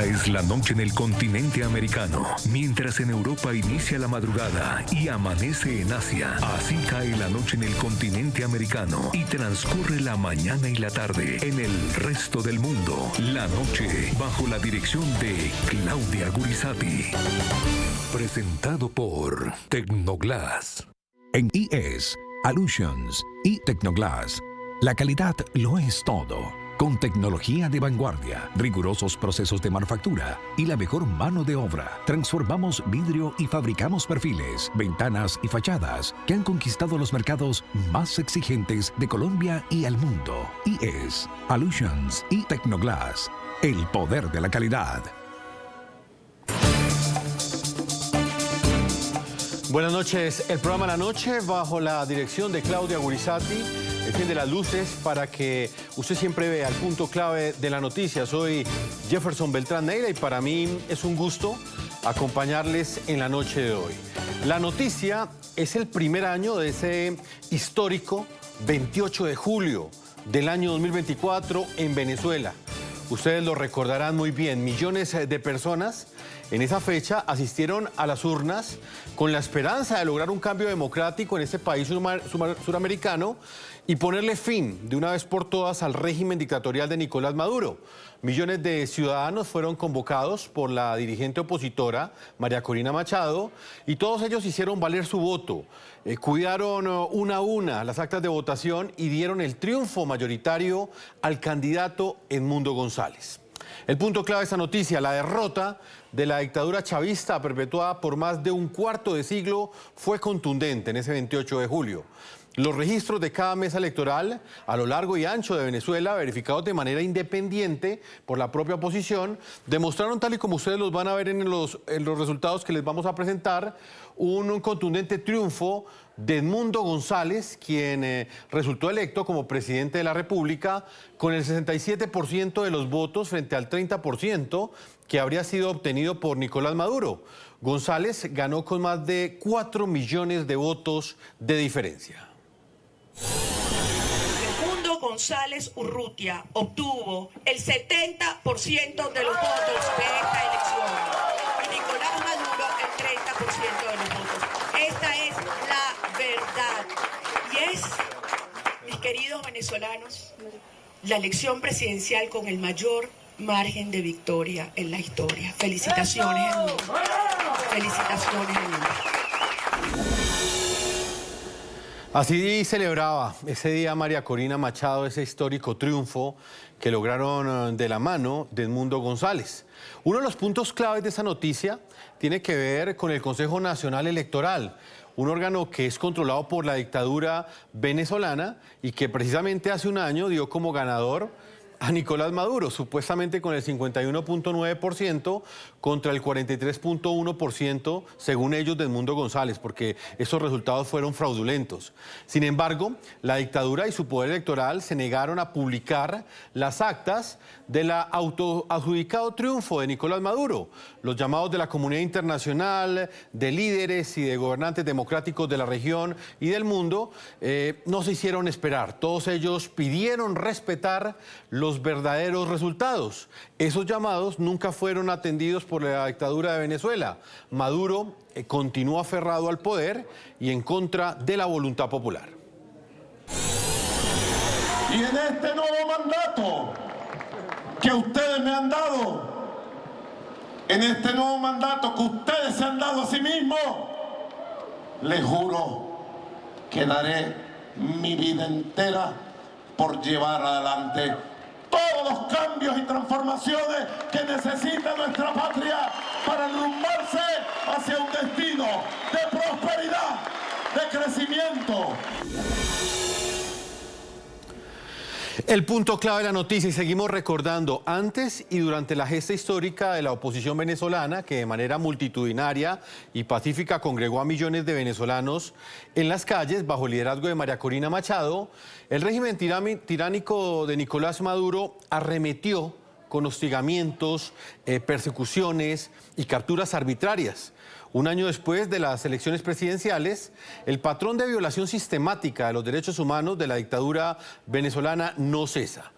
Esta es la noche en el continente americano. Mientras en Europa inicia la madrugada y amanece en Asia, así cae la noche en el continente americano y transcurre la mañana y la tarde en el resto del mundo. La noche bajo la dirección de Claudia Gurizati. Presentado por Tecnoglass. En IES, Allusions y Tecnoglass, la calidad lo es todo. Con tecnología de vanguardia, rigurosos procesos de manufactura y la mejor mano de obra, transformamos vidrio y fabricamos perfiles, ventanas y fachadas que han conquistado los mercados más exigentes de Colombia y el mundo. IES, Allusions y Tecnoglass, el poder de la calidad. Buenas noches. El programa La Noche, bajo la dirección de Claudia Gurizati, enciende las luces para que usted siempre vea el punto clave de la noticia. Soy Jefferson Beltrán Neira y para mí es un gusto acompañarles en la noche de hoy. La noticia es el primer año de ese histórico 28 de julio del año 2024 en Venezuela. Ustedes lo recordarán muy bien, millones de personas en esa fecha asistieron a las urnas con la esperanza de lograr un cambio democrático en este país suramericano y ponerle fin de una vez por todas al régimen dictatorial de Nicolás Maduro. Millones de ciudadanos fueron convocados por la dirigente opositora María Corina Machado y todos ellos hicieron valer su voto. Cuidaron una a una las actas de votación y dieron el triunfo mayoritario al candidato Edmundo González. El punto clave de esta noticia, la derrota de la dictadura chavista perpetuada por más de un cuarto de siglo, fue contundente en ese 28 de julio. Los registros de cada mesa electoral a lo largo y ancho de Venezuela, verificados de manera independiente por la propia oposición, demostraron, tal y como ustedes los van a ver en los resultados que les vamos a presentar, un contundente triunfo de Edmundo González, quien resultó electo como presidente de la República con el 67% de los votos frente al 30% que habría sido obtenido por Nicolás Maduro. González ganó con más de 4 millones de votos de diferencia. Edmundo González Urrutia obtuvo el 70% de los votos de esta elección y Nicolás Maduro el 30% de los votos. Esta es la verdad y es, mis queridos venezolanos, la elección presidencial con el mayor margen de victoria en la historia. Felicitaciones, Edmundo. Felicitaciones, Edmundo. Así celebraba ese día María Corina Machado ese histórico triunfo que lograron de la mano de Edmundo González. Uno de los puntos claves de esa noticia tiene que ver con el Consejo Nacional Electoral, un órgano que es controlado por la dictadura venezolana y que precisamente hace un año dio como ganador a Nicolás Maduro, supuestamente con el 51.9% contra el 43.1%, según ellos, de Edmundo González, porque esos resultados fueron fraudulentos. Sin embargo, la dictadura y su poder electoral se negaron a publicar las actas del autoadjudicado triunfo de Nicolás Maduro. Los llamados de la comunidad internacional, de líderes y de gobernantes democráticos de la región y del mundo, no se hicieron esperar. Todos ellos pidieron respetar los verdaderos resultados. Esos llamados nunca fueron atendidos por la dictadura de Venezuela. Maduro continuó aferrado al poder y en contra de la voluntad popular. Y en este nuevo mandato que ustedes me han dado, en este nuevo mandato que ustedes se han dado a sí mismos, les juro que daré mi vida entera por llevar adelante todos los cambios y transformaciones que necesita nuestra patria para enrumbarse hacia un destino de prosperidad, de crecimiento. El punto clave de la noticia, y seguimos recordando, antes y durante la gesta histórica de la oposición venezolana, que de manera multitudinaria y pacífica congregó a millones de venezolanos en las calles bajo el liderazgo de María Corina Machado, el régimen tiránico de Nicolás Maduro arremetió con hostigamientos, persecuciones y capturas arbitrarias. Un año después de las elecciones presidenciales, el patrón de violación sistemática de los derechos humanos de la dictadura venezolana no cesa.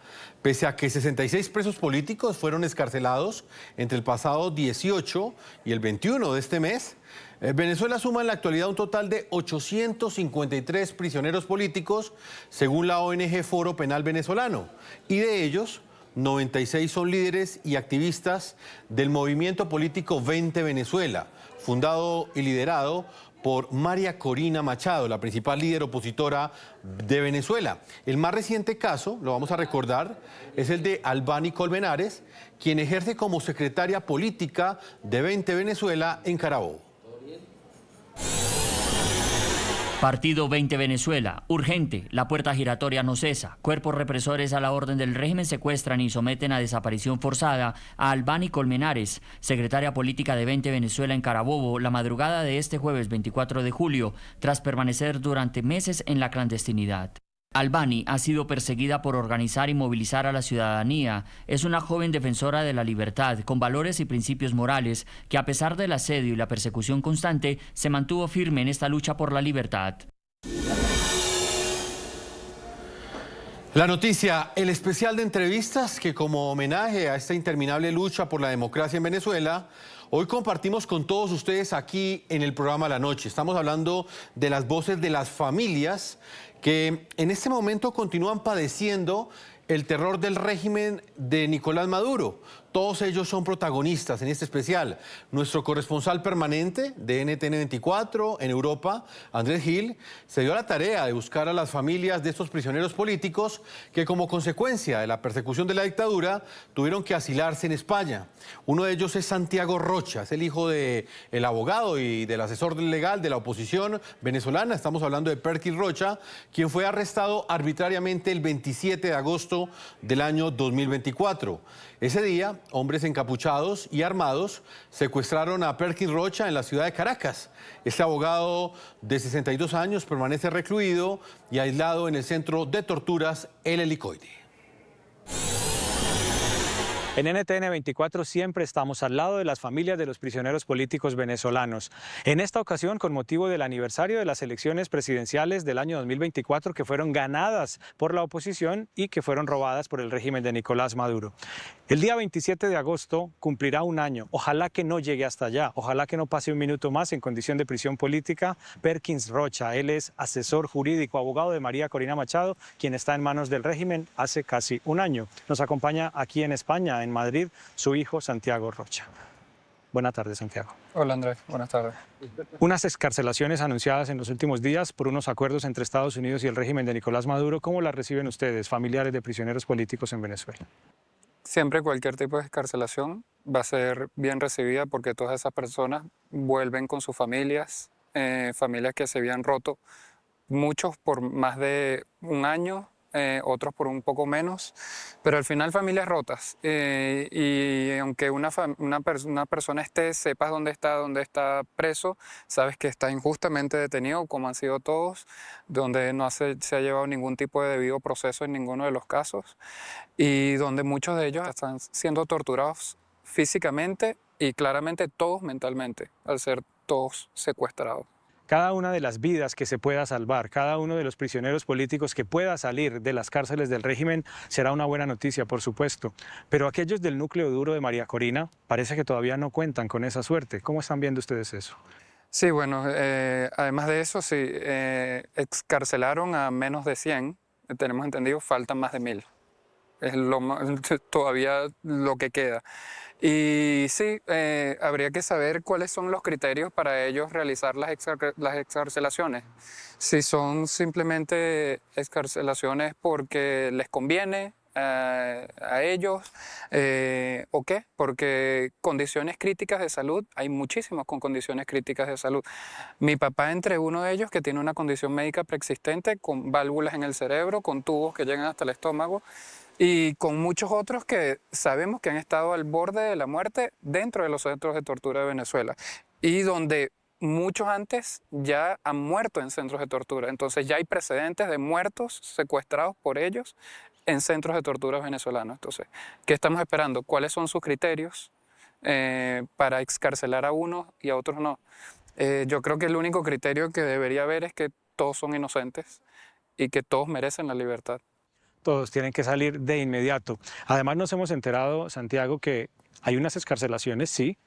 Pese a que 66 presos políticos fueron excarcelados entre el pasado 18 y el 21 de este mes, Venezuela suma en la actualidad un total de 853 prisioneros políticos, según la ONG Foro Penal Venezolano, y de ellos 96 son líderes y activistas del movimiento político 20 Venezuela, fundado y liderado por María Corina Machado, la principal líder opositora de Venezuela. El más reciente caso, lo vamos a recordar, es el de Albany Colmenares, quien ejerce como secretaria política de 20 Venezuela en Carabobo. Partido 20 Venezuela, urgente, la puerta giratoria no cesa. Cuerpos represores a la orden del régimen secuestran y someten a desaparición forzada a Albany Colmenares, secretaria política de 20 Venezuela en Carabobo, la madrugada de este jueves 24 de julio, tras permanecer durante meses en la clandestinidad. Albany ha sido perseguida por organizar y movilizar a la ciudadanía. Es una joven defensora de la libertad, con valores y principios morales, que a pesar del asedio y la persecución constante, se mantuvo firme en esta lucha por la libertad. La noticia, el especial de entrevistas que como homenaje a esta interminable lucha por la democracia en Venezuela, hoy compartimos con todos ustedes aquí en el programa La Noche. Estamos hablando de las voces de las familias que en este momento continúan padeciendo el terror del régimen de Nicolás Maduro. Todos ellos son protagonistas en este especial. Nuestro corresponsal permanente de NTN 24 en Europa, Andrés Gil, se dio a la tarea de buscar a las familias de estos prisioneros políticos que como consecuencia de la persecución de la dictadura tuvieron que asilarse en España. Uno de ellos es Santiago Rocha, es el hijo del abogado y del asesor legal de la oposición venezolana. Estamos hablando de Perkins Rocha, quien fue arrestado arbitrariamente el 27 de agosto del año 2024. Ese día, hombres encapuchados y armados secuestraron a Perkins Rocha en la ciudad de Caracas. Este abogado de 62 años permanece recluido y aislado en el centro de torturas El Helicoide. En NTN 24 siempre estamos al lado de las familias de los prisioneros políticos venezolanos. En esta ocasión, con motivo del aniversario de las elecciones presidenciales del año 2024 que fueron ganadas por la oposición y que fueron robadas por el régimen de Nicolás Maduro. El día 27 de agosto cumplirá un año. Ojalá que no llegue hasta allá, ojalá que no pase un minuto más en condición de prisión política. Perkins Rocha, él es asesor jurídico, abogado de María Corina Machado, quien está en manos del régimen hace casi un año. Nos acompaña aquí en España, en Madrid, su hijo Santiago Rocha. Buenas tardes, Santiago. Hola, Andrés. Buenas tardes. Unas excarcelaciones anunciadas en los últimos días por unos acuerdos entre Estados Unidos y el régimen de Nicolás Maduro. ¿Cómo las reciben ustedes, familiares de prisioneros políticos en Venezuela? Siempre cualquier tipo de excarcelación va a ser bien recibida porque todas esas personas vuelven con sus familias, familias que se habían roto, muchos por más de un año, otros por un poco menos, pero al final familias rotas. Y aunque una persona sepas dónde está preso, sabes que está injustamente detenido, como han sido todos, donde no se ha llevado ningún tipo de debido proceso en ninguno de los casos, y donde muchos de ellos están siendo torturados físicamente y claramente todos mentalmente, al ser todos secuestrados. Cada una de las vidas que se pueda salvar, cada uno de los prisioneros políticos que pueda salir de las cárceles del régimen será una buena noticia, por supuesto. Pero aquellos del núcleo duro de María Corina parece que todavía no cuentan con esa suerte. ¿Cómo están viendo ustedes eso? Sí, bueno, además de eso, sí, excarcelaron a menos de 100, tenemos entendido, faltan más de 1000. Es todavía lo que queda. Y sí, habría que saber cuáles son los criterios para ellos realizar las excarcelaciones. Si son simplemente excarcelaciones porque les conviene a ellos, ¿o qué? Porque condiciones críticas de salud, hay muchísimos con condiciones críticas de salud. Mi papá entre uno de ellos que tiene una condición médica preexistente con válvulas en el cerebro, con tubos que llegan hasta el estómago, y con muchos otros que sabemos que han estado al borde de la muerte dentro de los centros de tortura de Venezuela y donde muchos antes ya han muerto en centros de tortura. Entonces ya hay precedentes de muertos secuestrados por ellos en centros de tortura venezolanos. Entonces, ¿qué estamos esperando? ¿Cuáles son sus criterios para excarcelar a unos y a otros no? Yo creo que el único criterio que debería haber es que todos son inocentes y que todos merecen la libertad. todos tienen que salir de inmediato. Además nos hemos enterado, Santiago, que hay unas excarcelaciones, sí,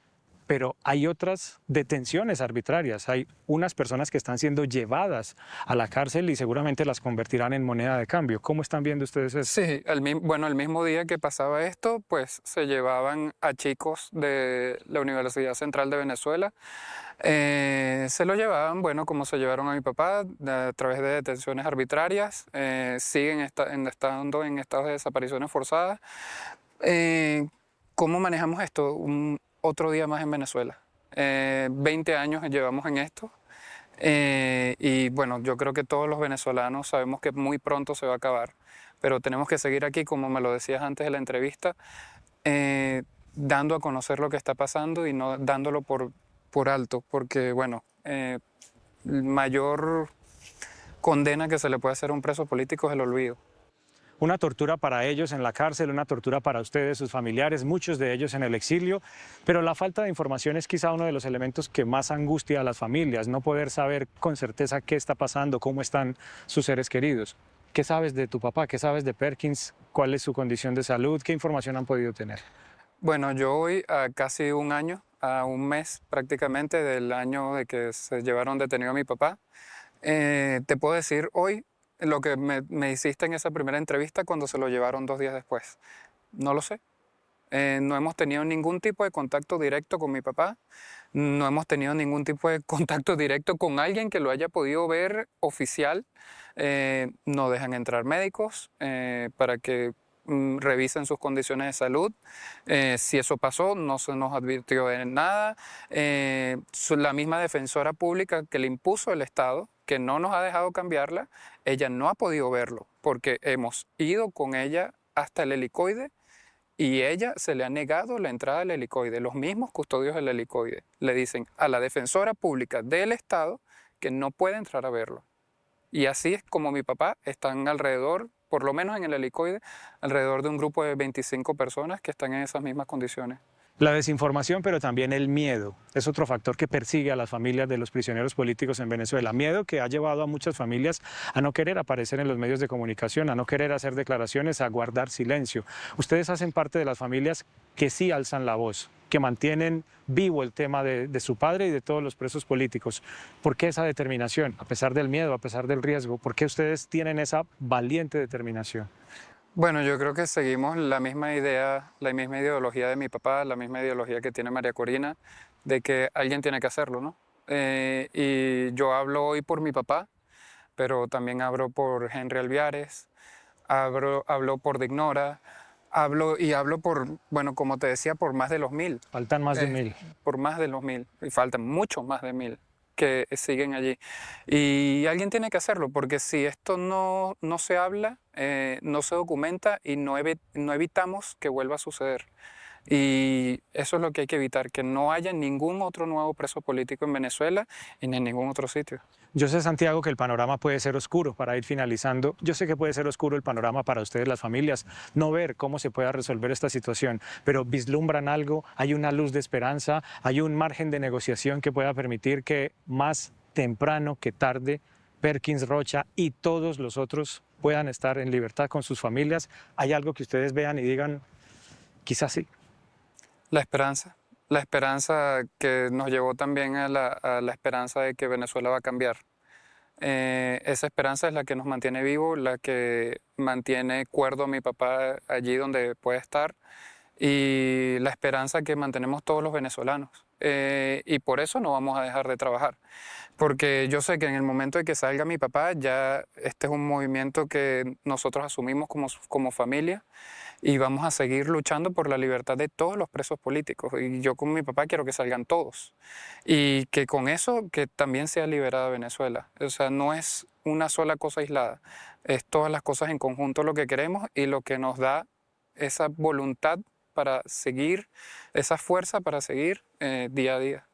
pero hay otras detenciones arbitrarias. Hay unas personas que están siendo llevadas a la cárcel y seguramente las convertirán en moneda de cambio. ¿Cómo están viendo ustedes eso? Sí, el mismo día que pasaba esto, pues se llevaban a chicos de la Universidad Central de Venezuela. Se lo llevaban, bueno, como se llevaron a mi papá, a través de detenciones arbitrarias. Siguen estando en estados de desapariciones forzadas. ¿Cómo manejamos esto? Otro día más en Venezuela. 20 años llevamos en esto. Y bueno, yo creo que todos los venezolanos sabemos que muy pronto se va a acabar, pero tenemos que seguir aquí, como me lo decías antes de la entrevista, dando a conocer lo que está pasando y no dándolo por alto, porque bueno, mayor condena que se le puede hacer a un preso político es el olvido. Una tortura para ellos en la cárcel, una tortura para ustedes, sus familiares, muchos de ellos en el exilio, pero la falta de información es quizá uno de los elementos que más angustia a las familias, no poder saber con certeza qué está pasando, cómo están sus seres queridos. ¿Qué sabes de tu papá? ¿Qué sabes de Perkins? ¿Cuál es su condición de salud? ¿Qué información han podido tener? Bueno, yo voy a casi un año, a un mes prácticamente del año de que se llevaron detenido a mi papá. Te puedo decir hoy lo que me hiciste en esa primera entrevista cuando se lo llevaron 2 días después. No lo sé. No hemos tenido ningún tipo de contacto directo con mi papá. No hemos tenido ningún tipo de contacto directo con alguien que lo haya podido ver oficial. No dejan entrar médicos para que revisen sus condiciones de salud. Si eso pasó, no se nos advirtió de nada. La misma defensora pública que le impuso el Estado, que no nos ha dejado cambiarla, ella no ha podido verlo, porque hemos ido con ella hasta el helicoide y ella se le ha negado la entrada al helicoide. Los mismos custodios del helicoide le dicen a la defensora pública del Estado que no puede entrar a verlo. Y así es como mi papá están alrededor, por lo menos en el helicoide, alrededor de un grupo de 25 personas que están en esas mismas condiciones. La desinformación, pero también el miedo, es otro factor que persigue a las familias de los prisioneros políticos en Venezuela. Miedo que ha llevado a muchas familias a no querer aparecer en los medios de comunicación, a no querer hacer declaraciones, a guardar silencio. Ustedes hacen parte de las familias que sí alzan la voz, que mantienen vivo el tema de su padre y de todos los presos políticos. ¿Por qué esa determinación? A pesar del miedo, a pesar del riesgo, ¿por qué ustedes tienen esa valiente determinación? Bueno, yo creo que seguimos la misma idea, la misma ideología de mi papá, la misma ideología que tiene María Corina, de que alguien tiene que hacerlo, ¿no? Y yo hablo hoy por mi papá, pero también hablo por Henry Alviares, hablo por Dignora, hablo por, bueno, como te decía, por más de los 1000. Faltan más de 1000. Por más de los 1000, y faltan muchos más de 1000 que siguen allí. Y alguien tiene que hacerlo, porque si esto no se habla, no se documenta y no evitamos que vuelva a suceder. Y eso es lo que hay que evitar, que no haya ningún otro nuevo preso político en Venezuela y ni en ningún otro sitio. Yo sé, Santiago, que el panorama puede ser oscuro para ir finalizando. Yo sé que puede ser oscuro el panorama para ustedes, las familias, no ver cómo se pueda resolver esta situación, pero vislumbran algo, hay una luz de esperanza, hay un margen de negociación que pueda permitir que más temprano que tarde Perkins, Rocha y todos los otros puedan estar en libertad con sus familias. ¿Hay algo que ustedes vean y digan, quizás sí? La esperanza que nos llevó también a la esperanza de que Venezuela va a cambiar. Esa esperanza es la que nos mantiene vivos, la que mantiene cuerdo a mi papá allí donde puede estar y la esperanza que mantenemos todos los venezolanos. Y por eso no vamos a dejar de trabajar, porque yo sé que en el momento de que salga mi papá ya este es un movimiento que nosotros asumimos como familia y vamos a seguir luchando por la libertad de todos los presos políticos. Y yo con mi papá quiero que salgan todos y que con eso que también sea liberada Venezuela. O sea, no es una sola cosa aislada, es todas las cosas en conjunto lo que queremos y lo que nos da esa voluntad para seguir, esa fuerza para seguir día a día.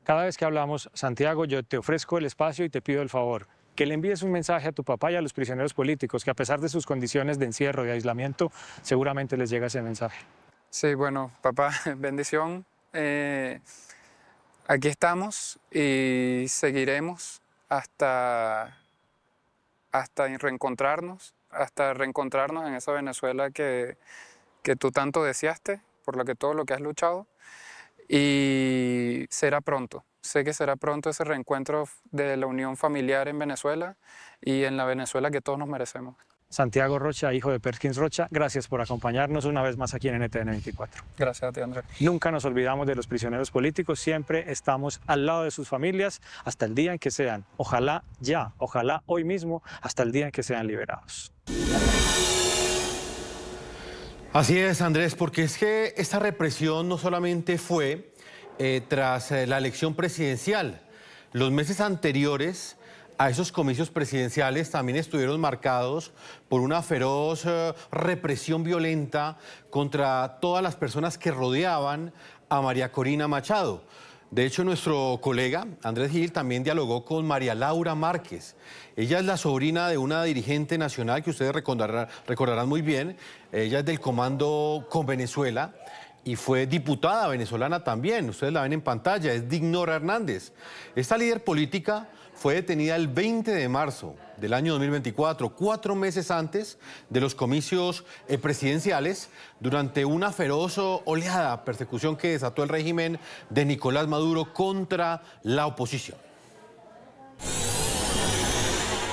Cada vez que hablamos, Santiago, yo te ofrezco el espacio y te pido el favor que le envíes un mensaje a tu papá y a los prisioneros políticos, que a pesar de sus condiciones de encierro, de aislamiento, seguramente les llega ese mensaje. Sí, bueno, papá, bendición. Aquí estamos y seguiremos hasta reencontrarnos hasta reencontrarnos en esa Venezuela que tú tanto deseaste, por la que todo lo que has luchado. Y será pronto. Sé que será pronto ese reencuentro de la unión familiar en Venezuela y en la Venezuela que todos nos merecemos. Santiago Rocha, hijo de Perkins Rocha, gracias por acompañarnos una vez más aquí en NTN 24. Gracias a ti, Andrés. Nunca nos olvidamos de los prisioneros políticos, siempre estamos al lado de sus familias hasta el día en que sean, ojalá ya, ojalá hoy mismo, hasta el día en que sean liberados. Así es, Andrés, porque es que esta represión no solamente fue tras la elección presidencial. Los meses anteriores a esos comicios presidenciales también estuvieron marcados por una feroz represión violenta contra todas las personas que rodeaban a María Corina Machado. De hecho, nuestro colega Andrés Gil también dialogó con María Laura Márquez. Ella es la sobrina de una dirigente nacional que ustedes recordarán muy bien. Ella es del Comando con Venezuela y fue diputada venezolana también. Ustedes la ven en pantalla, es Dignora Hernández. Esta líder política fue detenida el 20 de marzo del año 2024, 4 meses antes de los comicios presidenciales, durante una feroz oleada persecución que desató el régimen de Nicolás Maduro contra la oposición.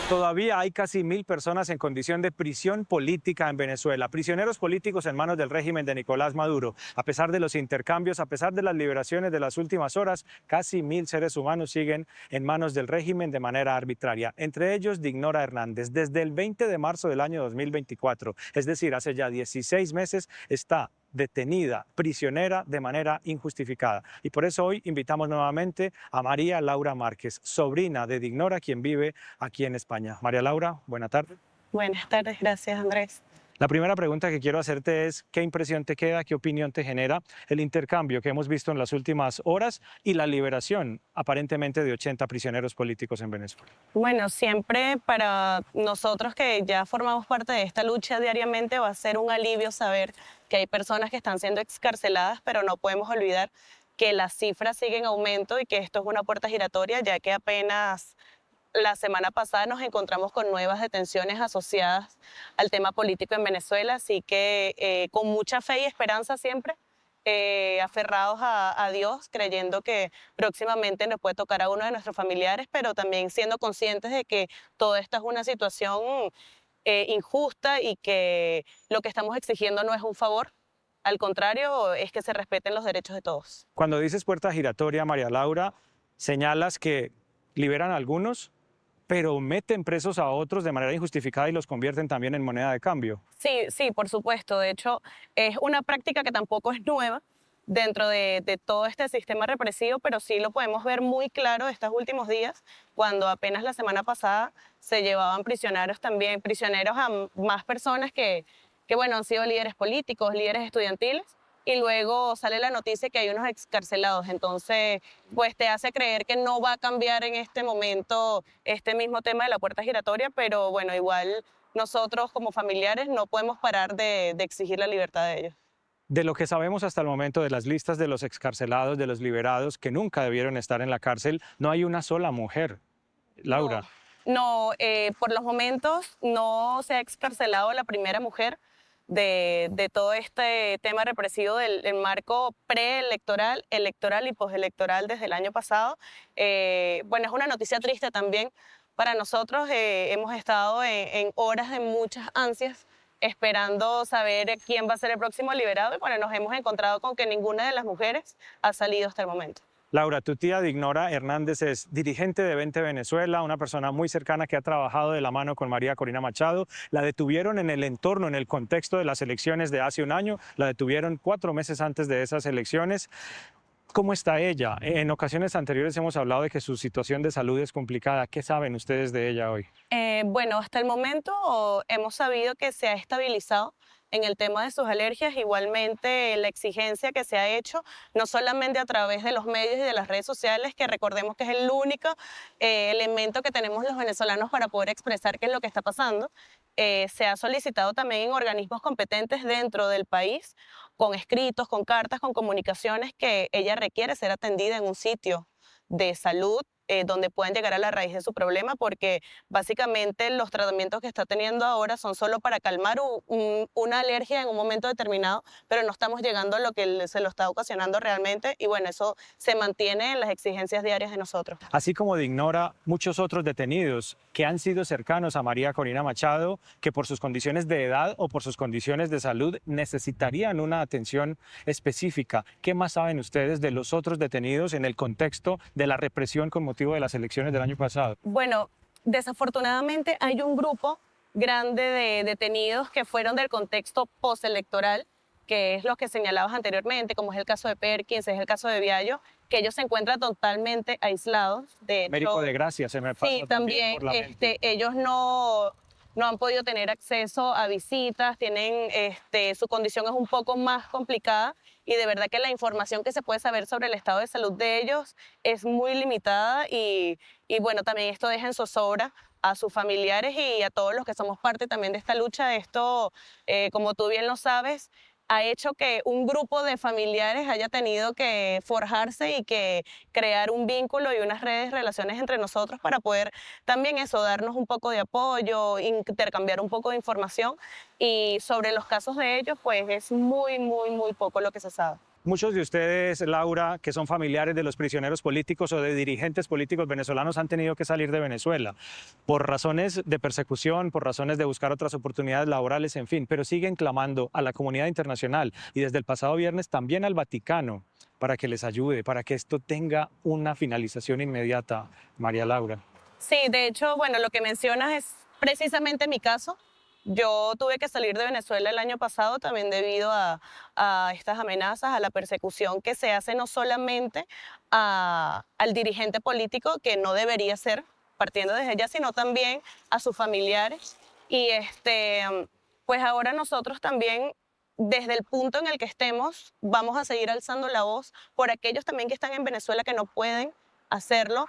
Todavía hay casi 1000 personas en condición de prisión política en Venezuela, prisioneros políticos en manos del régimen de Nicolás Maduro. A pesar de los intercambios, a pesar de las liberaciones de las últimas horas, casi 1000 seres humanos siguen en manos del régimen de manera arbitraria. Entre ellos, Dignora Hernández, desde el 20 de marzo del año 2024, es decir, hace ya 16 meses, está detenida, prisionera de manera injustificada. Y por eso hoy invitamos nuevamente a María Laura Márquez, sobrina de Dignora, quien vive aquí en España. María Laura, buena tarde. Buenas tardes, gracias Andrés. La primera pregunta que quiero hacerte es, ¿qué impresión te queda, qué opinión te genera el intercambio que hemos visto en las últimas horas y la liberación aparentemente de 80 prisioneros políticos en Venezuela? Bueno, siempre para nosotros que ya formamos parte de esta lucha diariamente va a ser un alivio saber que hay personas que están siendo excarceladas, pero no podemos olvidar que las cifras siguen en aumento y que esto es una puerta giratoria, ya que apenas la semana pasada nos encontramos con nuevas detenciones asociadas al tema político en Venezuela, así que con mucha fe y esperanza siempre, aferrados a Dios, creyendo que próximamente nos puede tocar a uno de nuestros familiares, pero también siendo conscientes de que todo esto es una situación injusta y que lo que estamos exigiendo no es un favor, al contrario, es que se respeten los derechos de todos. Cuando dices puerta giratoria, María Laura, señalas que liberan a algunos, pero meten presos a otros de manera injustificada y los convierten también en moneda de cambio. Sí, por supuesto. De hecho, es una práctica que tampoco es nueva dentro de todo este sistema represivo, pero sí lo podemos ver muy claro estos últimos días, cuando apenas la semana pasada se llevaban prisioneros también, prisioneros a más personas que bueno, han sido líderes políticos, líderes estudiantiles, y luego sale la noticia que hay unos excarcelados. Entonces, pues te hace creer que no va a cambiar en este momento este mismo tema de la puerta giratoria, pero bueno, igual nosotros como familiares no podemos parar de exigir la libertad de ellos. De lo que sabemos hasta el momento de las listas de los excarcelados, de los liberados, que nunca debieron estar en la cárcel, no hay una sola mujer. Laura. No, por los momentos no se ha excarcelado la primera mujer de todo este tema represivo del marco preelectoral, electoral y postelectoral desde el año pasado. Bueno, es una noticia triste también para nosotros. Hemos estado en horas de muchas ansias esperando saber quién va a ser el próximo liberado y bueno, nos hemos encontrado con que ninguna de las mujeres ha salido hasta el momento. Laura, tu tía Dignora Hernández es dirigente de Vente Venezuela, una persona muy cercana que ha trabajado de la mano con María Corina Machado. La detuvieron en el entorno, en el contexto de las elecciones de hace un año. La detuvieron 4 meses antes de esas elecciones. ¿Cómo está ella? En ocasiones anteriores hemos hablado de que su situación de salud es complicada. ¿Qué saben ustedes de ella hoy? Bueno, hasta el momento hemos sabido que se ha estabilizado en el tema de sus alergias. Igualmente la exigencia que se ha hecho, no solamente a través de los medios y de las redes sociales, que recordemos que es el único elemento que tenemos los venezolanos para poder expresar qué es lo que está pasando, se ha solicitado también en organismos competentes dentro del país, con escritos, con cartas, con comunicaciones, que ella requiere ser atendida en un sitio de salud donde puedan llegar a la raíz de su problema, porque básicamente los tratamientos que está teniendo ahora son solo para calmar una alergia en un momento determinado, pero no estamos llegando a lo que se lo está ocasionando realmente, y bueno, eso se mantiene en las exigencias diarias de nosotros. Así como de Ignora, muchos otros detenidos que han sido cercanos a María Corina Machado, que por sus condiciones de edad o por sus condiciones de salud necesitarían una atención específica. ¿Qué más saben ustedes de los otros detenidos en el contexto de la represión con motivo de las elecciones del año pasado? Bueno, desafortunadamente hay un grupo grande de detenidos que fueron del contexto postelectoral, que es lo que señalabas anteriormente, como es el caso de Perkins, es el caso de Viallo, que ellos se encuentran totalmente aislados. De hecho, Américo de Gracia se me pasa sí, también por la mente. ellos no han podido tener acceso a visitas, su condición es un poco más complicada, y de verdad que la información que se puede saber sobre el estado de salud de ellos es muy limitada, y bueno, también esto deja en zozobra a sus familiares y a todos los que somos parte también de esta lucha. Esto, como tú bien lo sabes, ha hecho que un grupo de familiares haya tenido que forjarse y que crear un vínculo y unas redes, relaciones entre nosotros para poder también eso, darnos un poco de apoyo, intercambiar un poco de información, y sobre los casos de ellos, pues es muy, muy, muy poco lo que se sabe. Muchos de ustedes, Laura, que son familiares de los prisioneros políticos o de dirigentes políticos venezolanos, han tenido que salir de Venezuela por razones de persecución, por razones de buscar otras oportunidades laborales, en fin, pero siguen clamando a la comunidad internacional y desde el pasado viernes también al Vaticano para que les ayude, para que esto tenga una finalización inmediata, María Laura. Sí, de hecho, bueno, lo que mencionas es precisamente mi caso. Yo tuve que salir de Venezuela el año pasado también debido a estas amenazas, a la persecución que se hace no solamente al dirigente político, que no debería ser, partiendo desde ella, sino también a sus familiares. Y pues ahora nosotros también, desde el punto en el que estemos, vamos a seguir alzando la voz por aquellos también que están en Venezuela que no pueden hacerlo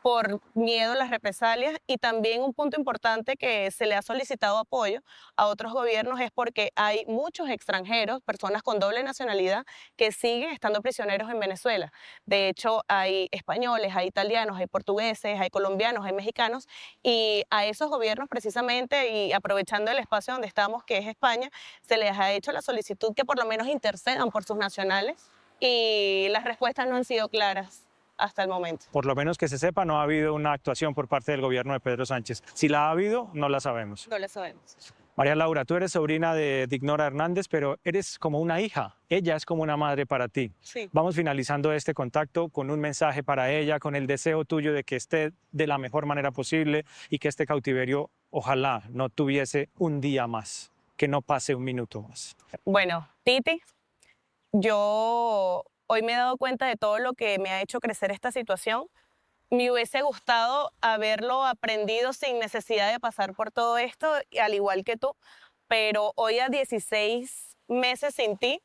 por miedo a las represalias, y también un punto importante que se le ha solicitado apoyo a otros gobiernos es porque hay muchos extranjeros, personas con doble nacionalidad, que siguen estando prisioneros en Venezuela. De hecho, hay españoles, hay italianos, hay portugueses, hay colombianos, hay mexicanos, y a esos gobiernos precisamente, y aprovechando el espacio donde estamos, que es España, se les ha hecho la solicitud que por lo menos intercedan por sus nacionales, y las respuestas no han sido claras hasta el momento. Por lo menos que se sepa, no ha habido una actuación por parte del gobierno de Pedro Sánchez. Si la ha habido, no la sabemos. No la sabemos. María Laura, tú eres sobrina de Ignora Hernández, pero eres como una hija. Ella es como una madre para ti. Sí. Vamos finalizando este contacto con un mensaje para ella, con el deseo tuyo de que esté de la mejor manera posible y que este cautiverio ojalá no tuviese un día más, que no pase un minuto más. Bueno, Titi, yo hoy me he dado cuenta de todo lo que me ha hecho crecer esta situación. Me hubiese gustado haberlo aprendido sin necesidad de pasar por todo esto, al igual que tú, pero hoy a 16 meses sin ti,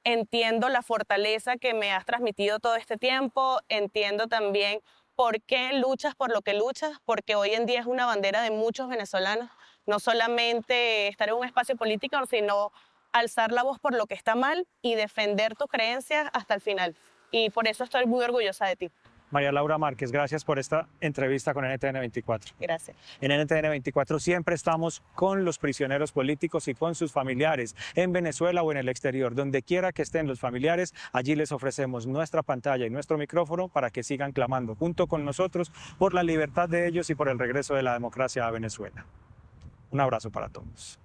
entiendo la fortaleza que me has transmitido todo este tiempo, entiendo también por qué luchas por lo que luchas, porque hoy en día es una bandera de muchos venezolanos, no solamente estar en un espacio político, sino alzar la voz por lo que está mal y defender tus creencias hasta el final. Y por eso estoy muy orgullosa de ti. María Laura Márquez, gracias por esta entrevista con NTN 24. Gracias. En NTN 24 siempre estamos con los prisioneros políticos y con sus familiares, en Venezuela o en el exterior. Donde quiera que estén los familiares, allí les ofrecemos nuestra pantalla y nuestro micrófono para que sigan clamando junto con nosotros por la libertad de ellos y por el regreso de la democracia a Venezuela. Un abrazo para todos.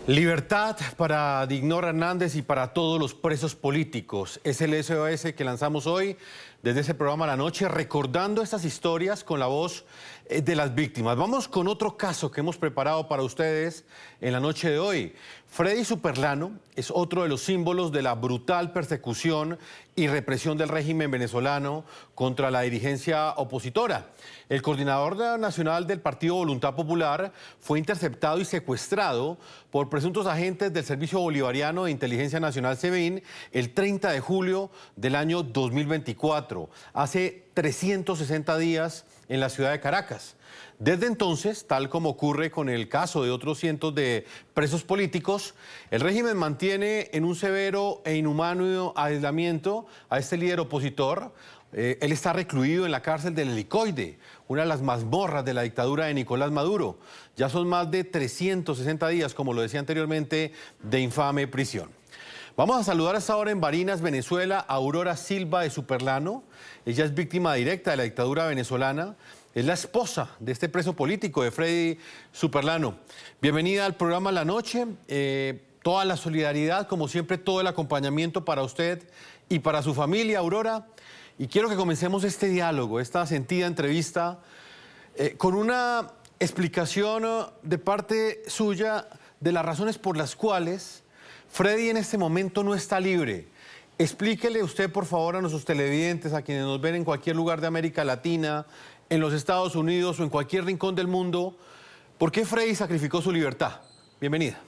Libertad para Ignora Hernández y para todos los presos políticos. Es el SOS que lanzamos hoy desde ese programa La Noche, recordando estas historias con la voz de las víctimas. Vamos con otro caso que hemos preparado para ustedes en la noche de hoy. Freddy Superlano es otro de los símbolos de la brutal persecución y represión del régimen venezolano contra la dirigencia opositora. El coordinador nacional del Partido Voluntad Popular fue interceptado y secuestrado por presuntos agentes del Servicio Bolivariano de Inteligencia Nacional, SEBIN, el 30 de julio del año 2024. Hace 360 días en la ciudad de Caracas. Desde entonces, tal como ocurre con el caso de otros cientos de presos políticos, el régimen mantiene en un severo e inhumano aislamiento a este líder opositor. Él está recluido en la cárcel del Helicoide, una de las mazmorras de la dictadura de Nicolás Maduro. Ya son más de 360 días, como lo decía anteriormente, de infame prisión. Vamos a saludar hasta ahora en Barinas, Venezuela, a Aurora Silva de Superlano. Ella es víctima directa de la dictadura venezolana. Es la esposa de este preso político, de Freddy Superlano. Bienvenida al programa La Noche. Toda la solidaridad, como siempre, todo el acompañamiento para usted y para su familia, Aurora. Y quiero que comencemos este diálogo, esta sentida entrevista, con una explicación de parte suya de las razones por las cuales Freddy en este momento no está libre. Explíquele usted, por favor, a nuestros televidentes, a quienes nos ven en cualquier lugar de América Latina, en los Estados Unidos o en cualquier rincón del mundo, ¿por qué Freddy sacrificó su libertad? Bienvenida.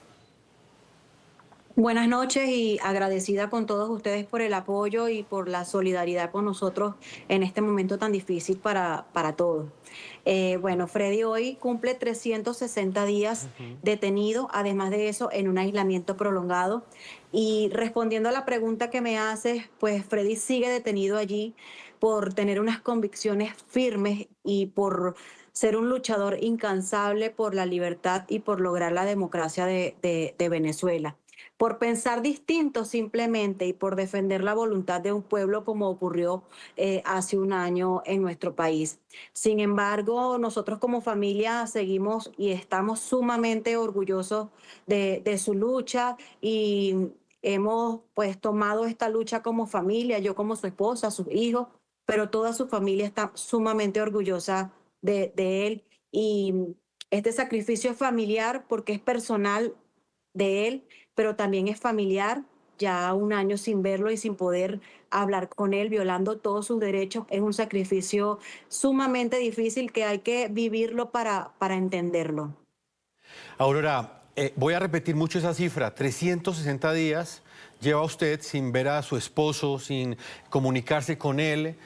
Buenas noches y agradecida con todos ustedes por el apoyo y por la solidaridad con nosotros en este momento tan difícil para todos. Bueno, Freddy hoy cumple 360 días detenido, además de eso en un aislamiento prolongado. Y respondiendo a la pregunta que me haces, pues Freddy sigue detenido allí por tener unas convicciones firmes y por ser un luchador incansable por la libertad y por lograr la democracia de Venezuela. Por pensar distinto simplemente y por defender la voluntad de un pueblo como ocurrió hace un año en nuestro país. Sin embargo, nosotros como familia seguimos y estamos sumamente orgullosos de su lucha y hemos pues tomado esta lucha como familia, yo como su esposa, sus hijos, pero toda su familia está sumamente orgullosa de él. Y este sacrificio es familiar porque es personal de él, pero también es familiar, ya un año sin verlo y sin poder hablar con él, violando todos sus derechos. Es un sacrificio sumamente difícil que hay que vivirlo para entenderlo. Aurora, voy a repetir mucho esa cifra, 360 días lleva usted sin ver a su esposo, sin comunicarse con él.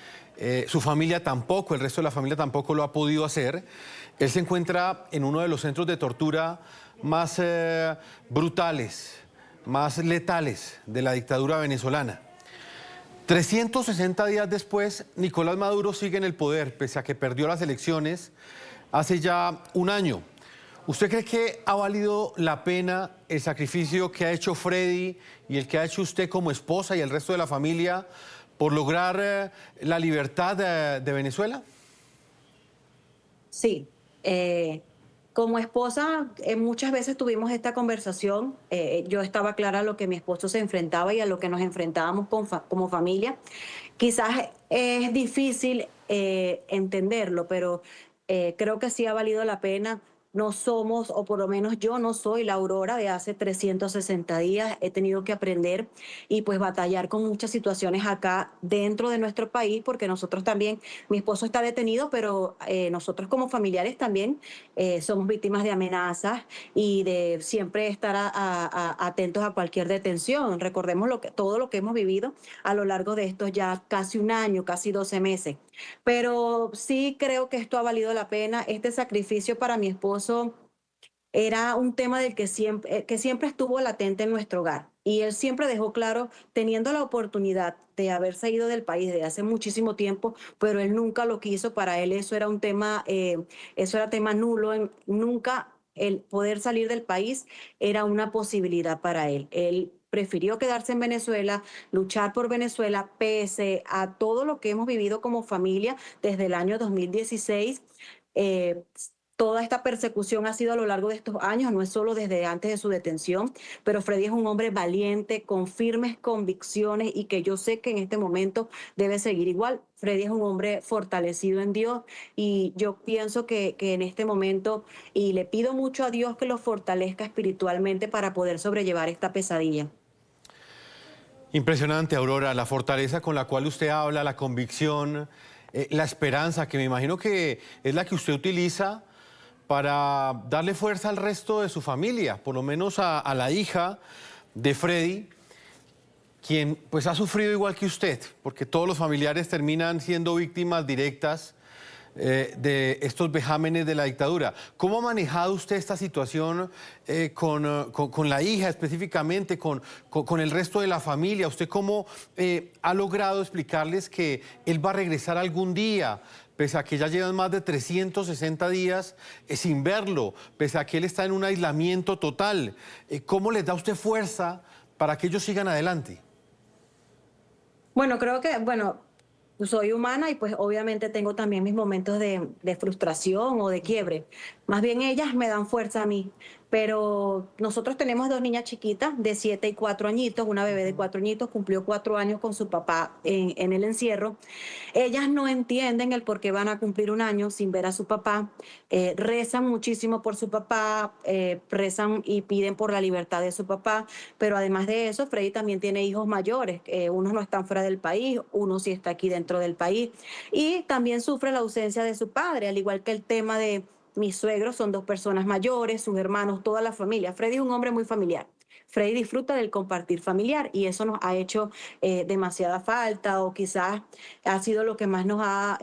Su familia tampoco, el resto de la familia tampoco lo ha podido hacer. Él se encuentra en uno de los centros de tortura más brutales, más letales de la dictadura venezolana. 360 días después, Nicolás Maduro sigue en el poder, pese a que perdió las elecciones hace ya un año. ¿Usted cree que ha valido la pena el sacrificio que ha hecho Freddy y el que ha hecho usted como esposa y el resto de la familia por lograr la libertad de Venezuela? Sí. Como esposa, muchas veces tuvimos esta conversación. Yo estaba clara a lo que mi esposo se enfrentaba y a lo que nos enfrentábamos como familia. Quizás es difícil entenderlo, pero creo que sí ha valido la pena. No somos, o por lo menos yo no soy la Aurora de hace 360 días. He tenido que aprender y pues batallar con muchas situaciones acá dentro de nuestro país, porque nosotros también, mi esposo está detenido, pero nosotros como familiares también somos víctimas de amenazas y de siempre estar atentos a cualquier detención. Recordemos todo lo que hemos vivido a lo largo de estos ya casi un año, casi 12 meses. Pero sí creo que esto ha valido la pena. Este sacrificio para mi esposo era un tema del que siempre estuvo latente en nuestro hogar. Y él siempre dejó claro, teniendo la oportunidad de haberse ido del país desde hace muchísimo tiempo, pero él nunca lo quiso. Para él eso era un tema, tema nulo. Nunca el poder salir del país era una posibilidad para él. Él prefirió quedarse en Venezuela, luchar por Venezuela, pese a todo lo que hemos vivido como familia desde el año 2016. Toda esta persecución ha sido a lo largo de estos años, no es solo desde antes de su detención, pero Freddy es un hombre valiente, con firmes convicciones y que yo sé que en este momento debe seguir igual. Freddy es un hombre fortalecido en Dios y yo pienso que en este momento, y le pido mucho a Dios que lo fortalezca espiritualmente para poder sobrellevar esta pesadilla. Impresionante, Aurora, la fortaleza con la cual usted habla, la convicción, la esperanza, que me imagino que es la que usted utiliza para darle fuerza al resto de su familia, por lo menos a la hija de Freddy, quien pues ha sufrido igual que usted, porque todos los familiares terminan siendo víctimas directas de estos vejámenes de la dictadura. ¿Cómo ha manejado usted esta situación con la hija específicamente, con el resto de la familia? ¿Usted cómo ha logrado explicarles que él va a regresar algún día, pese a que ya llevan más de 360 días sin verlo, pese a que él está en un aislamiento total? ¿Cómo les da usted fuerza para que ellos sigan adelante? Bueno, creo que, soy humana y pues obviamente tengo también mis momentos de frustración o de quiebre. Más bien ellas me dan fuerza a mí. Pero nosotros tenemos 2 niñas chiquitas de 7 y 4 añitos. Una bebé de 4 añitos cumplió 4 años con su papá en el encierro. Ellas no entienden el por qué van a cumplir 1 año sin ver a su papá. Rezan muchísimo por su papá, rezan y piden por la libertad de su papá. Pero además de eso, Freddy también tiene hijos mayores. Unos no están fuera del país, uno sí está aquí dentro del país. Y también sufre la ausencia de su padre, al igual que el tema de mis suegros. Son 2 personas mayores, sus hermanos, toda la familia. Freddy es un hombre muy familiar. Freddy disfruta del compartir familiar y eso nos ha hecho demasiada falta, o quizás ha sido lo que más nos ha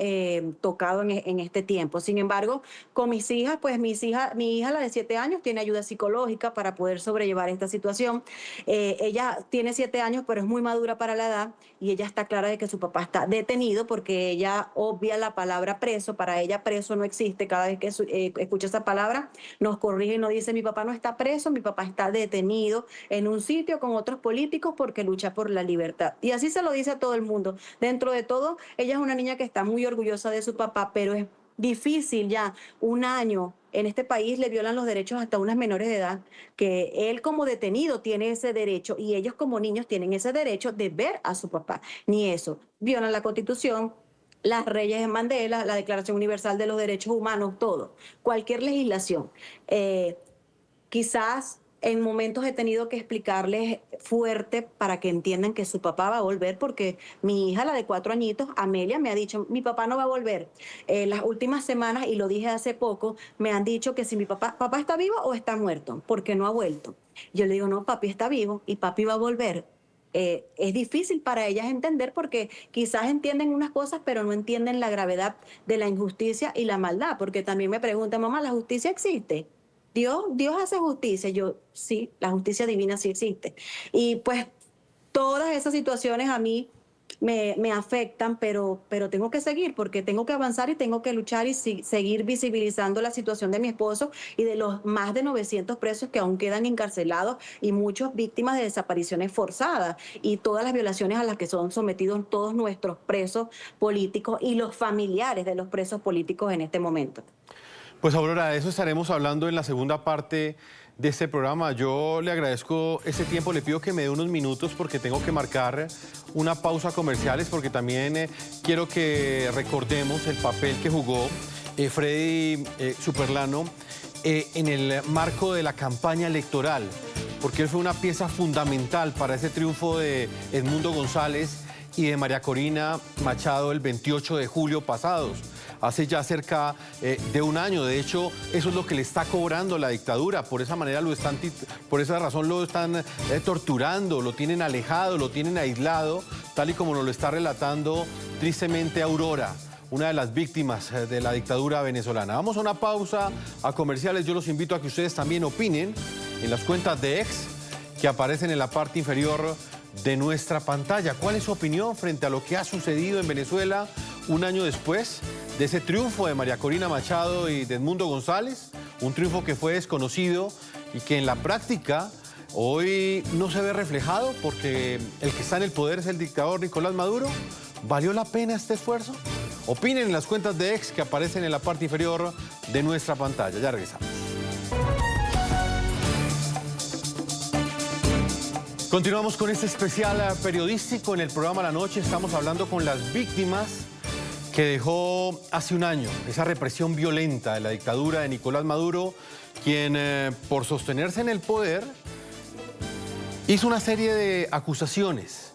tocado en este tiempo. Sin embargo, con mis hijas, pues mi hija, la de 7 años, tiene ayuda psicológica para poder sobrellevar esta situación. Ella tiene 7 años, pero es muy madura para la edad y ella está clara de que su papá está detenido, porque ella obvia la palabra preso. Para ella preso no existe. Cada vez que escucha esa palabra nos corrige y nos dice: mi papá no está preso, mi papá está detenido en un sitio con otros políticos porque lucha por la libertad. Y así se lo dice a todo el mundo. Dentro de todo, ella es una niña que está muy orgullosa de su papá, pero es difícil ya 1 año. En este país le violan los derechos hasta unas menores de edad, que él como detenido tiene ese derecho y ellos como niños tienen ese derecho de ver a su papá. Ni eso. Violan la Constitución, las leyes de Mandela, la Declaración Universal de los Derechos Humanos, todo. Cualquier legislación. Quizás en momentos he tenido que explicarles fuerte para que entiendan que su papá va a volver, porque mi hija, la de 4 añitos, Amelia, me ha dicho: mi papá no va a volver. Las últimas semanas, y lo dije hace poco, me han dicho que si mi papá está vivo o está muerto, porque no ha vuelto. Yo le digo: no, papi está vivo y papi va a volver. Es difícil para ellas entender, porque quizás entienden unas cosas, pero no entienden la gravedad de la injusticia y la maldad, porque también me preguntan: mamá, ¿la justicia existe? Dios hace justicia. Yo, sí, la justicia divina sí existe. Y pues todas esas situaciones a mí me afectan, pero tengo que seguir, porque tengo que avanzar y tengo que luchar y seguir visibilizando la situación de mi esposo y de los más de 900 presos que aún quedan encarcelados, y muchas víctimas de desapariciones forzadas, y todas las violaciones a las que son sometidos todos nuestros presos políticos y los familiares de los presos políticos en este momento. Pues Aurora, de eso estaremos hablando en la segunda parte de este programa. Yo le agradezco ese tiempo, le pido que me dé unos minutos porque tengo que marcar una pausa comerciales, porque también quiero que recordemos el papel que jugó Freddy Superlano en el marco de la campaña electoral, porque él fue una pieza fundamental para ese triunfo de Edmundo González y de María Corina Machado el 28 de julio pasados. Hace ya cerca de 1 año. De hecho, eso es lo que le está cobrando la dictadura. Por esa manera por esa razón lo están torturando, lo tienen alejado, lo tienen aislado, tal y como nos lo está relatando tristemente Aurora, una de las víctimas de la dictadura venezolana. Vamos a una pausa a comerciales. Yo los invito a que ustedes también opinen en las cuentas de X que aparecen en la parte inferior de nuestra pantalla. ¿Cuál es su opinión frente a lo que ha sucedido en Venezuela 1 año después de ese triunfo de María Corina Machado y de Edmundo González? Un triunfo que fue desconocido y que en la práctica hoy no se ve reflejado, porque el que está en el poder es el dictador Nicolás Maduro. ¿Valió la pena este esfuerzo? Opinen en las cuentas de X que aparecen en la parte inferior de nuestra pantalla. Ya regresamos. Continuamos con este especial periodístico en el programa La Noche. Estamos hablando con las víctimas que dejó hace 1 año esa represión violenta de la dictadura de Nicolás Maduro, quien por sostenerse en el poder hizo una serie de acusaciones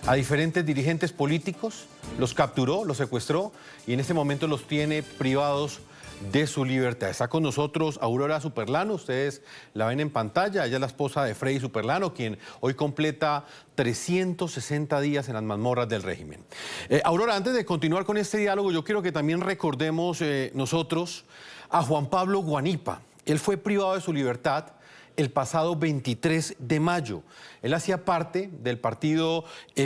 a diferentes dirigentes políticos, los capturó, los secuestró y en este momento los tiene privados de su libertad. Está con nosotros Aurora Superlano, ustedes la ven en pantalla, ella es la esposa de Freddy Superlano, quien hoy completa 360 días en las mazmorras del régimen. Aurora, antes de continuar con este diálogo, yo quiero que también recordemos nosotros a Juan Pablo Guanipa. Él fue privado de su libertad el pasado 23 de mayo. Él hacía parte del partido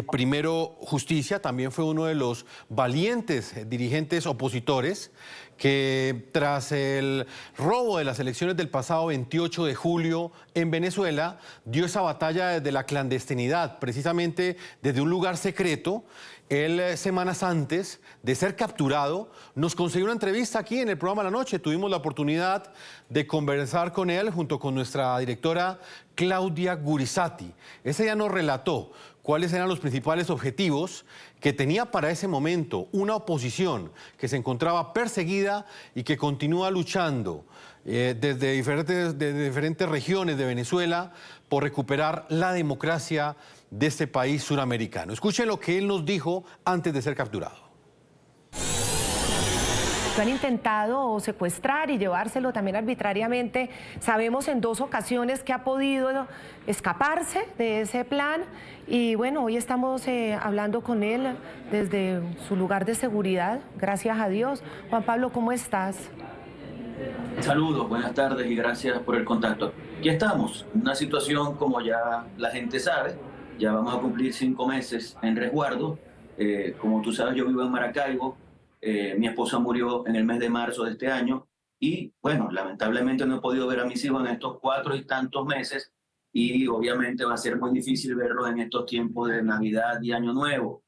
Primero Justicia, también fue uno de los valientes dirigentes opositores que tras el robo de las elecciones del pasado 28 de julio en Venezuela, dio esa batalla desde la clandestinidad, precisamente desde un lugar secreto. Él, semanas antes de ser capturado, nos concedió una entrevista aquí en el programa La Noche. Tuvimos la oportunidad de conversar con él junto con nuestra directora Claudia Gurizati. Ese día nos relató cuáles eran los principales objetivos que tenía para ese momento una oposición que se encontraba perseguida y que continúa luchando desde diferentes regiones de Venezuela por recuperar la democracia de este país suramericano. Escuchen lo que él nos dijo antes de ser capturado. Lo han intentado secuestrar y llevárselo también arbitrariamente. Sabemos en 2 ocasiones que ha podido escaparse de ese plan y bueno, hoy estamos hablando con él desde su lugar de seguridad, gracias a Dios. Juan Pablo, ¿cómo estás? Saludos, buenas tardes y gracias por el contacto. Aquí estamos, una situación como ya la gente sabe, ya vamos a cumplir 5 meses en resguardo. Como tú sabes, yo vivo en Maracaibo. Mi esposa murió en el mes de marzo de este año y, bueno, lamentablemente no he podido ver a mis hijos en estos 4 y tantos meses y obviamente va a ser muy difícil verlos en estos tiempos de Navidad y Año Nuevo,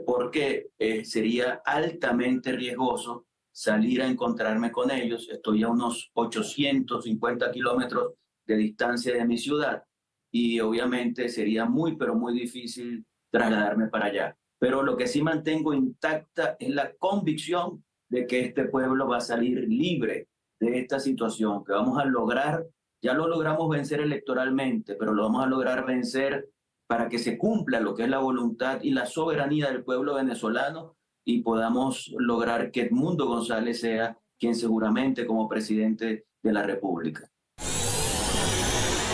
porque sería altamente riesgoso salir a encontrarme con ellos. Estoy a unos 850 kilómetros de distancia de mi ciudad y obviamente sería muy, pero muy difícil trasladarme para allá. Pero lo que sí mantengo intacta es la convicción de que este pueblo va a salir libre de esta situación, que vamos a lograr, ya lo logramos vencer electoralmente, pero lo vamos a lograr vencer para que se cumpla lo que es la voluntad y la soberanía del pueblo venezolano y podamos lograr que Edmundo González sea quien seguramente como presidente de la República.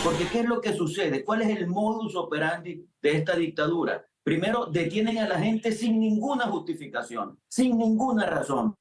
Porque ¿qué es lo que sucede? ¿Cuál es el modus operandi de esta dictadura? Primero, detienen a la gente sin ninguna justificación, sin ninguna razón,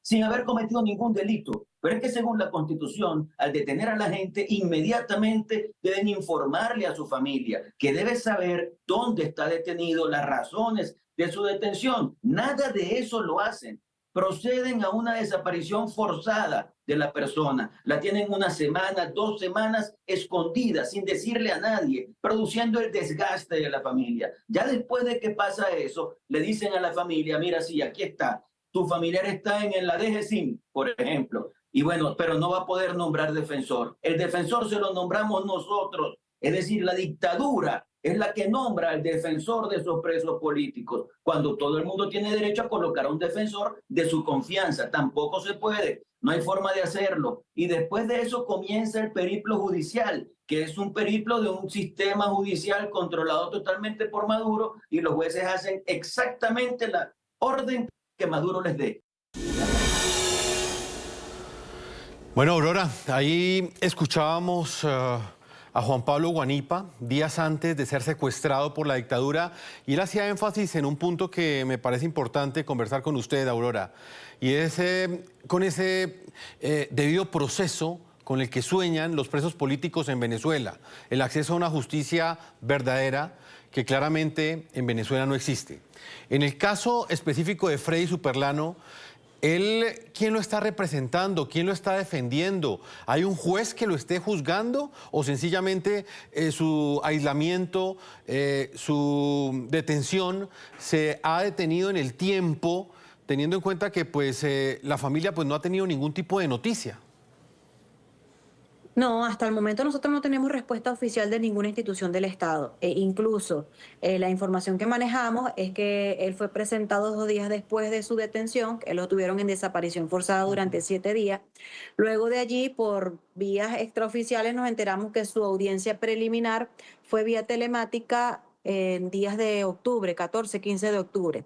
sin haber cometido ningún delito. Pero es que según la Constitución, al detener a la gente, inmediatamente deben informarle a su familia, que debe saber dónde está detenido, las razones de su detención. Nada de eso lo hacen. Proceden a una desaparición forzada de la persona. La tienen 1 semana, 2 semanas escondida, sin decirle a nadie, produciendo el desgaste de la familia. Ya después de que pasa eso, le dicen a la familia, mira, sí, aquí está, tu familiar está en la DGCIM, por ejemplo, y bueno, pero no va a poder nombrar defensor. El defensor se lo nombramos nosotros, es decir, la dictadura es la que nombra al defensor de esos presos políticos, cuando todo el mundo tiene derecho a colocar a un defensor de su confianza. Tampoco se puede, no hay forma de hacerlo. Y después de eso comienza el periplo judicial, que es un periplo de un sistema judicial controlado totalmente por Maduro, y los jueces hacen exactamente la orden que Maduro les dé. Bueno, Aurora, ahí escuchábamos a Juan Pablo Guanipa días antes de ser secuestrado por la dictadura y él hacía énfasis en un punto que me parece importante conversar con usted, Aurora, y es con ese debido proceso con el que sueñan los presos políticos en Venezuela, el acceso a una justicia verdadera que claramente en Venezuela no existe. En el caso específico de Freddy Superlano, ¿él quién lo está representando? ¿Quién lo está defendiendo? ¿Hay un juez que lo esté juzgando? ¿O sencillamente su aislamiento, su detención se ha detenido en el tiempo, teniendo en cuenta que pues, la familia pues, no ha tenido ningún tipo de noticia? No, hasta el momento nosotros no tenemos respuesta oficial de ninguna institución del Estado. Incluso la información que manejamos es que él fue presentado 2 días después de su detención, que lo tuvieron en desaparición forzada durante 7 días. Luego de allí, por vías extraoficiales, nos enteramos que su audiencia preliminar fue vía telemática en días de octubre, 14, 15 de octubre.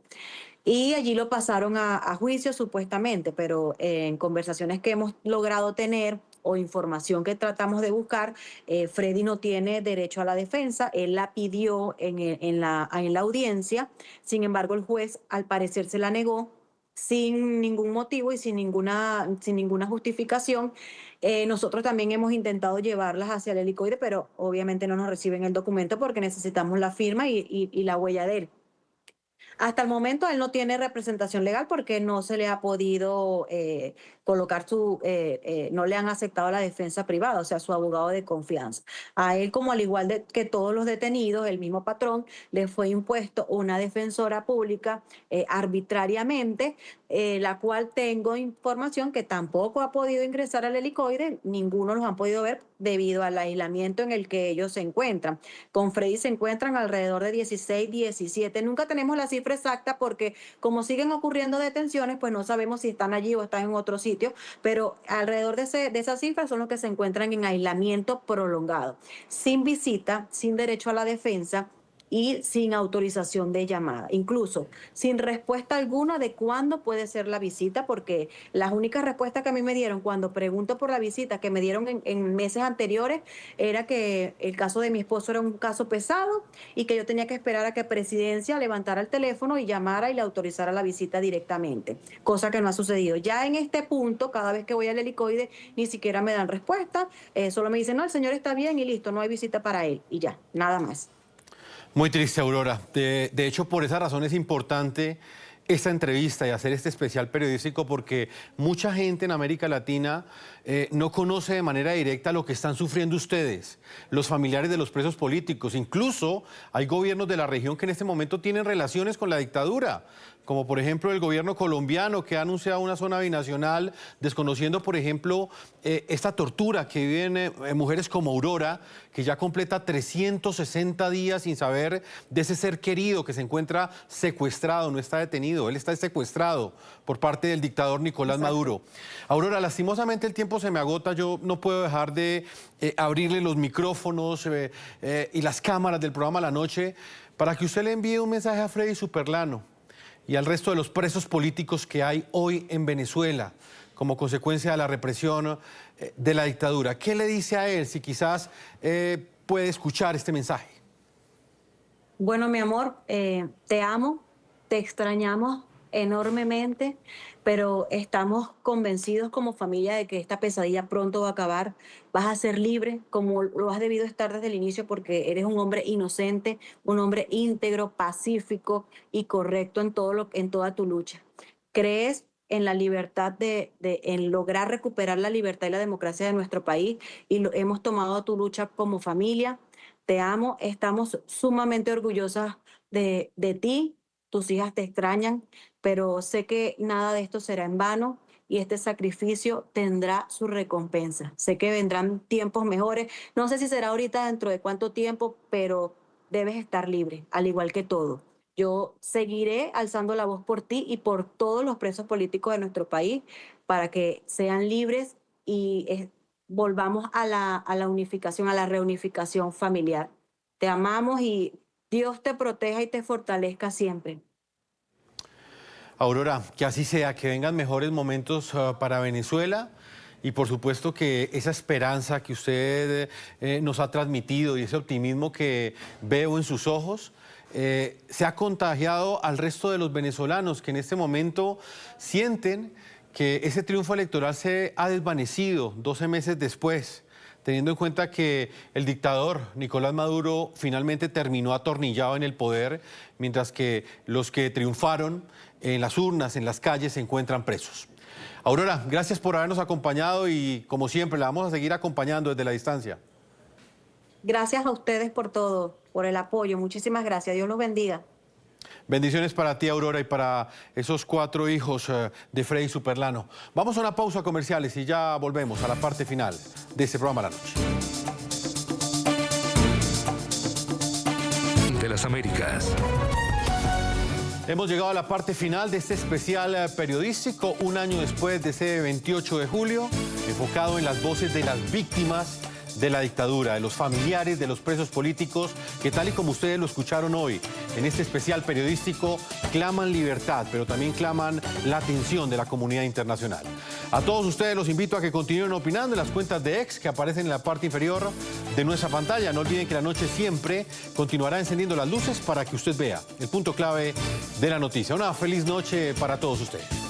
y allí lo pasaron a juicio supuestamente, pero en conversaciones que hemos logrado tener o información que tratamos de buscar, Freddy no tiene derecho a la defensa, él la pidió en la audiencia, sin embargo el juez al parecer se la negó sin ningún motivo y sin ninguna justificación. Nosotros también hemos intentado llevarlas hacia el helicoide, pero obviamente no nos reciben el documento porque necesitamos la firma y la huella de él. Hasta el momento él no tiene representación legal porque no se le ha podido colocar no le han aceptado la defensa privada, o sea, su abogado de confianza. A él, como al igual que todos los detenidos, el mismo patrón, le fue impuesto una defensora pública arbitrariamente, la cual tengo información que tampoco ha podido ingresar al helicoide, ninguno los han podido ver debido al aislamiento en el que ellos se encuentran. Con Freddy se encuentran alrededor de 16, 17. Nunca tenemos la cifra exacta porque como siguen ocurriendo detenciones, pues no sabemos si están allí o están en otro sitio, pero alrededor de esa cifra son los que se encuentran en aislamiento prolongado, sin visita, sin derecho a la defensa y sin autorización de llamada, incluso sin respuesta alguna de cuándo puede ser la visita, porque las únicas respuestas que a mí me dieron cuando pregunto por la visita, que me dieron en meses anteriores, era que el caso de mi esposo era un caso pesado y que yo tenía que esperar a que Presidencia levantara el teléfono y llamara y le autorizara la visita directamente, cosa que no ha sucedido. Ya en este punto, cada vez que voy al helicoide, ni siquiera me dan respuesta, solo me dicen, no, el señor está bien y listo, no hay visita para él, y ya, nada más. Muy triste, Aurora. De hecho, por esa razón es importante esta entrevista y hacer este especial periodístico, porque mucha gente en América Latina no conoce de manera directa lo que están sufriendo ustedes, los familiares de los presos políticos. Incluso hay gobiernos de la región que en este momento tienen relaciones con la dictadura, como por ejemplo el gobierno colombiano, que ha anunciado una zona binacional, desconociendo, por ejemplo, esta tortura que viven mujeres como Aurora, que ya completa 360 días sin saber de ese ser querido que se encuentra secuestrado, no está detenido, él está secuestrado por parte del dictador Nicolás Maduro. Aurora, lastimosamente el tiempo se me agota, yo no puedo dejar de abrirle los micrófonos y las cámaras del programa La Noche para que usted le envíe un mensaje a Freddy Superlano y al resto de los presos políticos que hay hoy en Venezuela como consecuencia de la represión de la dictadura. ¿Qué le dice a él si quizás puede escuchar este mensaje? Bueno, mi amor, te amo, te extrañamos enormemente, pero estamos convencidos como familia de que esta pesadilla pronto va a acabar. Vas a ser libre como lo has debido estar desde el inicio, porque eres un hombre inocente, un hombre íntegro, pacífico y correcto en toda tu lucha. Crees en la libertad en lograr recuperar la libertad y la democracia de nuestro país, y hemos tomado tu lucha como familia. Te amo, estamos sumamente orgullosas de ti. Tus hijas te extrañan, pero sé que nada de esto será en vano y este sacrificio tendrá su recompensa. Sé que vendrán tiempos mejores. No sé si será ahorita, dentro de cuánto tiempo, pero debes estar libre, al igual que todo. Yo seguiré alzando la voz por ti y por todos los presos políticos de nuestro país para que sean libres y volvamos a la unificación, a la reunificación familiar. Te amamos y Dios te proteja y te fortalezca siempre. Aurora, que así sea, que vengan mejores momentos para Venezuela y por supuesto que esa esperanza que usted nos ha transmitido y ese optimismo que veo en sus ojos se ha contagiado al resto de los venezolanos que en este momento sienten que ese triunfo electoral se ha desvanecido 12 meses después, teniendo en cuenta que el dictador Nicolás Maduro finalmente terminó atornillado en el poder, mientras que los que triunfaron en las urnas, en las calles, se encuentran presos. Aurora, gracias por habernos acompañado y, como siempre, la vamos a seguir acompañando desde la distancia. Gracias a ustedes por todo, por el apoyo. Muchísimas gracias. Dios los bendiga. Bendiciones para ti, Aurora, y para esos 4 hijos de Freddy Superlano. Vamos a una pausa comerciales y ya volvemos a la parte final de este programa La Noche. De las Américas. Hemos llegado a la parte final de este especial periodístico, un año después de ese 28 de julio, enfocado en las voces de las víctimas de la dictadura, de los familiares de los presos políticos que, tal y como ustedes lo escucharon hoy en este especial periodístico, claman libertad, pero también claman la atención de la comunidad internacional. A todos ustedes los invito a que continúen opinando en las cuentas de X que aparecen en la parte inferior de nuestra pantalla. No olviden que la noche siempre continuará encendiendo las luces para que usted vea el punto clave de la noticia. Una feliz noche para todos ustedes.